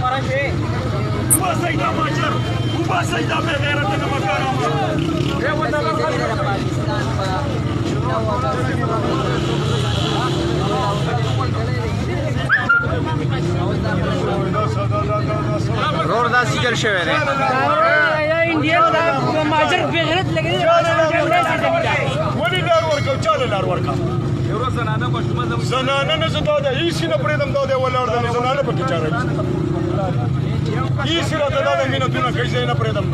وباسي دا ماجر وباسي دا بغيرة مكانهم رور دا سجل شوی دی انډیا دا ماجر بغیرت لګي ولې لار ورکو چاله لار ورکا زنانه نه زدا ده هیڅ نه پرېدم دا دی ولاړ ده زنانه پکې چاره هیڅ راته دا مینه دونه کوي زه نه پرېدم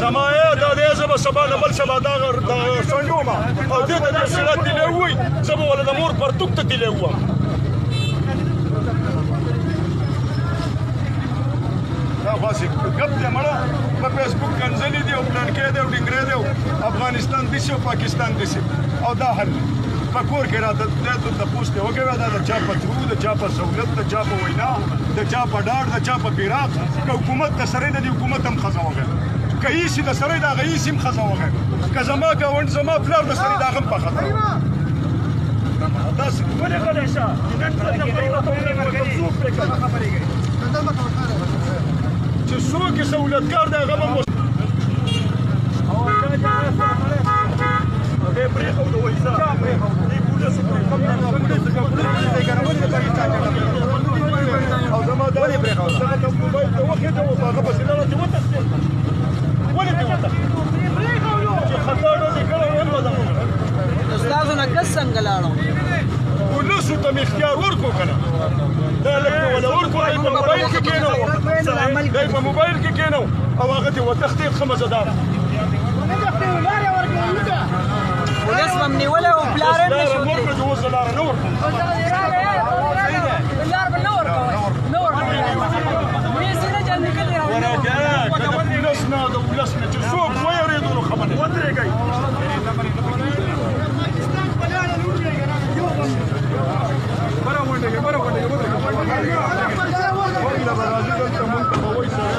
زما دا دی زه به سبا نه بل سبا دا سنډوم او دې ته د سړه تیلی ووایي زه به ولې د مور پرتوک ته تیلی ووایم دا خاصې ګپ دی مړه په فیسبوک کنځلې دي او پلانکې دی او ډنګرې دی افغانستان داسې او پاکستان داسې او دا حل په کور کې راته تپوس دی وکړه دا د چا په ترو د چا په سهولت د چا په وینا د چا په ډاډ د چا په پیراق که حکومت د سره د حکومت هم ښځه وغږ که هیڅ د سره د هغه هیڅ هم ښځه وغږ که زما ګاونډ زما پلار د سره د هغه هم په خطر داسې ولې غلی شه چې څوک یې سهولتګار دی هغه به پرېښود وایي ځه دې پولیسو او زما دا دغه ته موبایل ته وخېږم په هغه پسې لاړه چې وتښتېد ولې دې وتښتېد چې خطا ډزې کړی ول به زموږ استادو نه کس څنګه لاړو پولیسو ته مې اختیار ورکړو که نه دا لږ مې وله ورکړو دی په موبایل کې کېنو دی په موبایل کې کېنو او هغه دې وتښتېد ښه مزهدار پولیس به م نیولی او پلار یې نه شو مور کړه چې اوس زه لاره نه ورکړم لار به نه ورکوئ نه ورکوئ پولیس یې نه جنګېدلې که د پولیس نه د ولس نه چې څوک ویرېدو نو خبر دی ودرېږئ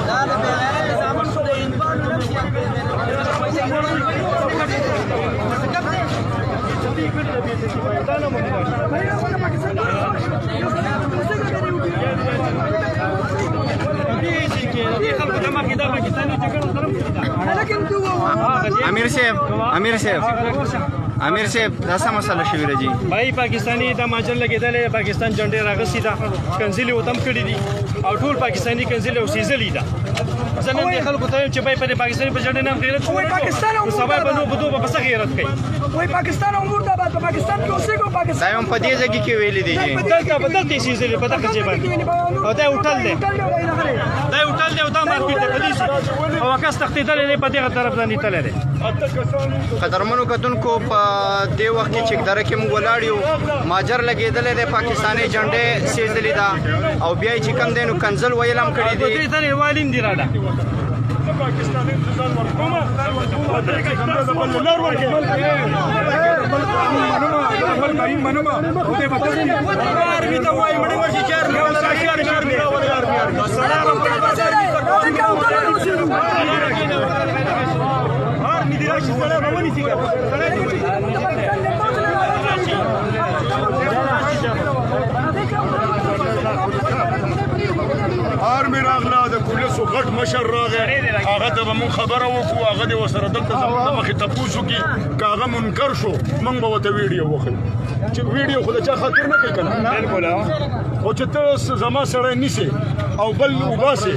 دا د بېغیرت زامن خو د هندوانو نه امیر صاحب دا څه مسله شوې ده جی بھائی پاکستانی دا ماجر لګېدلی پاکستان جنډې راغستې ده کنځلې ورته هم کړي دي او ټول پاکستاني کنځلې اوسېدلې ده زه نن دې خلکو ته وایم چې بھائی په دې پاکستاني په جنډې نه هم غیرت نو سبا به نو بدو به په څه غیرت کوي وای پاکستان امور دا په پاکستان کې اوسېږو دا پاکستان هم په دې ځای کې ویلي دي جی دلته به دلته اوسېدلې په دغه ځای باندې او دا هوټل دی دا هوټل دی او دا مارکېټ دی په دې ځای او کس تښتېدلی دی په دغه طرف باندې تللی دی قدرمنو کتونکو په دې وخت کې چکدره کې موږ ولاړ یو ماجر لګېدلی دی پاکستاني جنډې سېزلې ده او بیا یې چې کوم دی نو کنځل ویل هم کړي دي دې ته یې والیم دي راډه پاکستاني ځان ورکوم ودرېږئ که نه زه بل لار ورکړم آرمي ته وایي مړه وشي چې آرمي دې راشي سړی به ونیسي آرمي راغله د پولیسو غټ مشر راغی هغه ته به مونږ خبره وکړو هغه دې ورسره دلته زموږ د مخې تپوس وکړي که هغه منکر شو مونږ به ورته ویډیو وښیو چې ویډیو خو د چا خاطر نه کوي که نه بلکل خو چې ته زما سړی نیسې او بل وباسې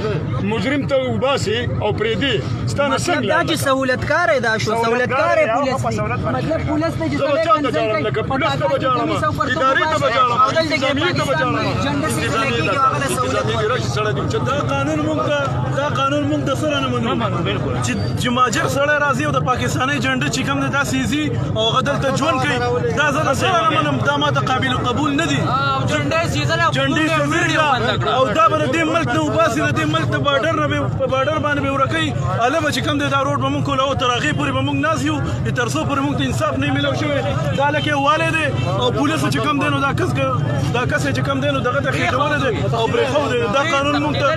مجرم ته وباسې او پرېږدې ستا نه څنګه دا چې سهولتکار دا شو سهولتکار پولیس دی مطلب پولیس ته چې زه به چاته جاړم لکه پولیس ته به جاړم ادارې ته به جاړم انتظامي ته به جاړم انتظامي دې راشي سړی دې اوچت دا قانون مونږ د سره نه منو چې ماجر سړی راځي او د پاکستاني جنډه چې کوم دا سیزي او هغه دلته ژوند کوي دا زه د سره نه منم دا ماته قابل قبول نه دي جنډې سیزل او دا به د دې ملک نه وباسي د دې ملک د بارډر نه په بارډر باندې به ورکوي هله به چې کوم دی دا روډ به مونږ کول او تر هغې پورې به مونږ ناست یو تر څو پورې مونږ ته انصاف نه میلاو شوی دا لکه والی دی او پولیسو چې کوم دی نو دا کس چې کوم دی نو دغه ته خېټولی دی او پرېښودی دا قانون مونږ ته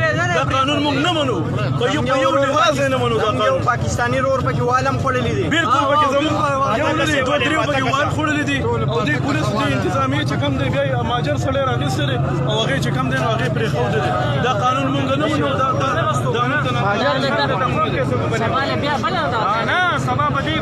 دا قانون موږ نه منو په یو لحاظ نه منو دا یو قانون پاکستاني رور پکې والم خوړلې دي بالکل پکې زموږ یو نه دي دوه درې پکې وال خوړلې دي او دې پولیس دې انتظامیه چې کوم دی بیا ماجر سړی راغیستی دی او هغې چې کوم دی نو هغې پرېښودی دی دا قانون موږ نه منو دا نه سبا به دې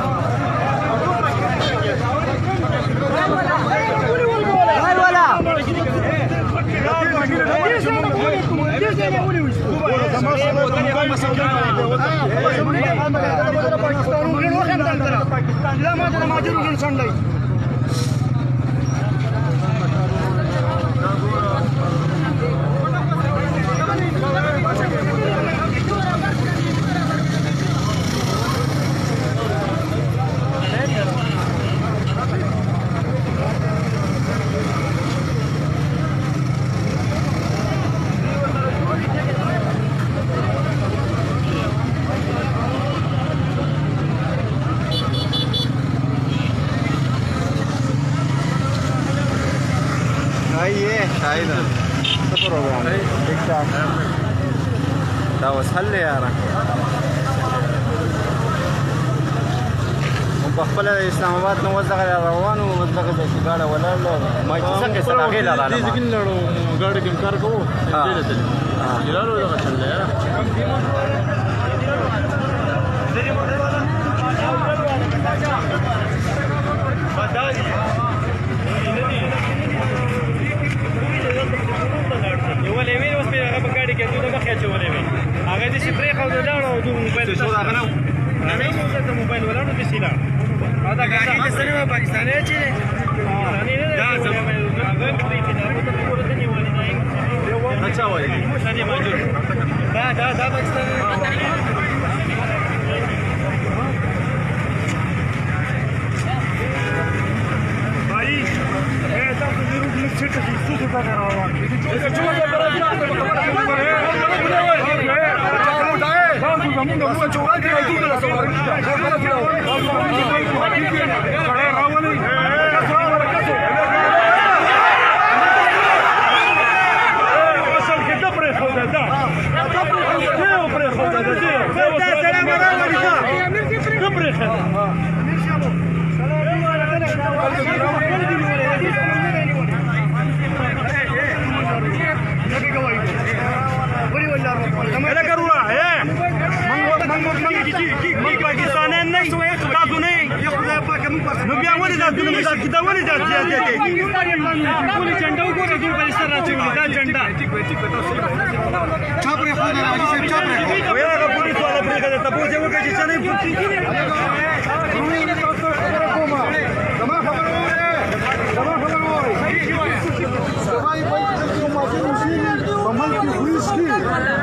شاهد څه پروګرام دی ټیک ټاک دا اوس حل دی یاره موږ په خپله اسلام آباد نه اوس دغه روان وو اوس دغه ځای کې ګاډه ولاړله ما چې څنګه سره هغې له راغلم دې ځای کې نه لاړو ګاډي کې کار کوو دې له تللي چې لاړو دغه چل دی یاره ولې وی اوس په هغه ګاډي کې دوی مخې چولې وي هغه دې چې پرې خو دا لاړو دوی موبایل ته هغه نه نه موبایل ولاړو دې سیلا دا ګاډي کې سره پاکستاني چې دا زموږ هغه کوي چې دا ته پوره ته نیولې نه اچھا وایي ثاني موجود دا پاکستاني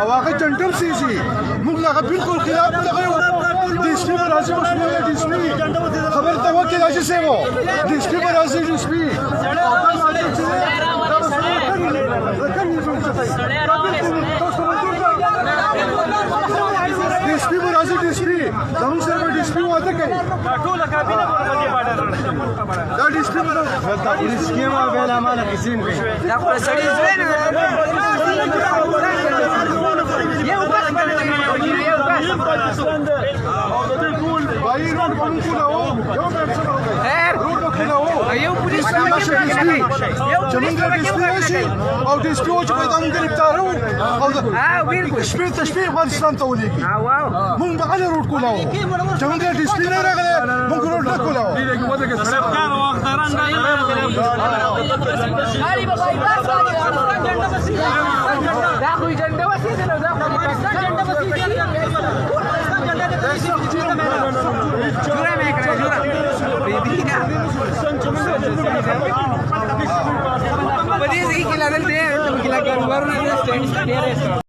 او هغه جنټم سيسي موږ هغه بالکل خلاف دغه دیسپی برازي مسؤلیت دیسپی خبر ته وکړه چې څه وو دیسپی برازي دیسپی دیسپی برازي دیسپی زموږ سره دیسپی واده کوي ټول کابینه په دې باندې دا دیسپی برازي دا پولیس کېما به له مال قسم کوي دا خو سړی زوین یو بس باندې یو بس भाई रोड बंद खुला हो क्यों टेंशन हो गई रोड तो खुला हो یو پولیس जमींदार डिस्प्ले او डिस्प्ले چې په دغه ګرفتار وو او بالکل شپې تشبيه افغانستان ته ولېږي واو مونږ به هغه روډ کولاو جمهور ډیسپلین نه راغلی مونږ روډ نه کولاو دا خو جنډه وسیدل دا خو پاکستان جنډه وسیدل جوړه مې کړه جوړه دې په دې ځای کې لاندې ته کې لا کاروبارونه دې سټینډ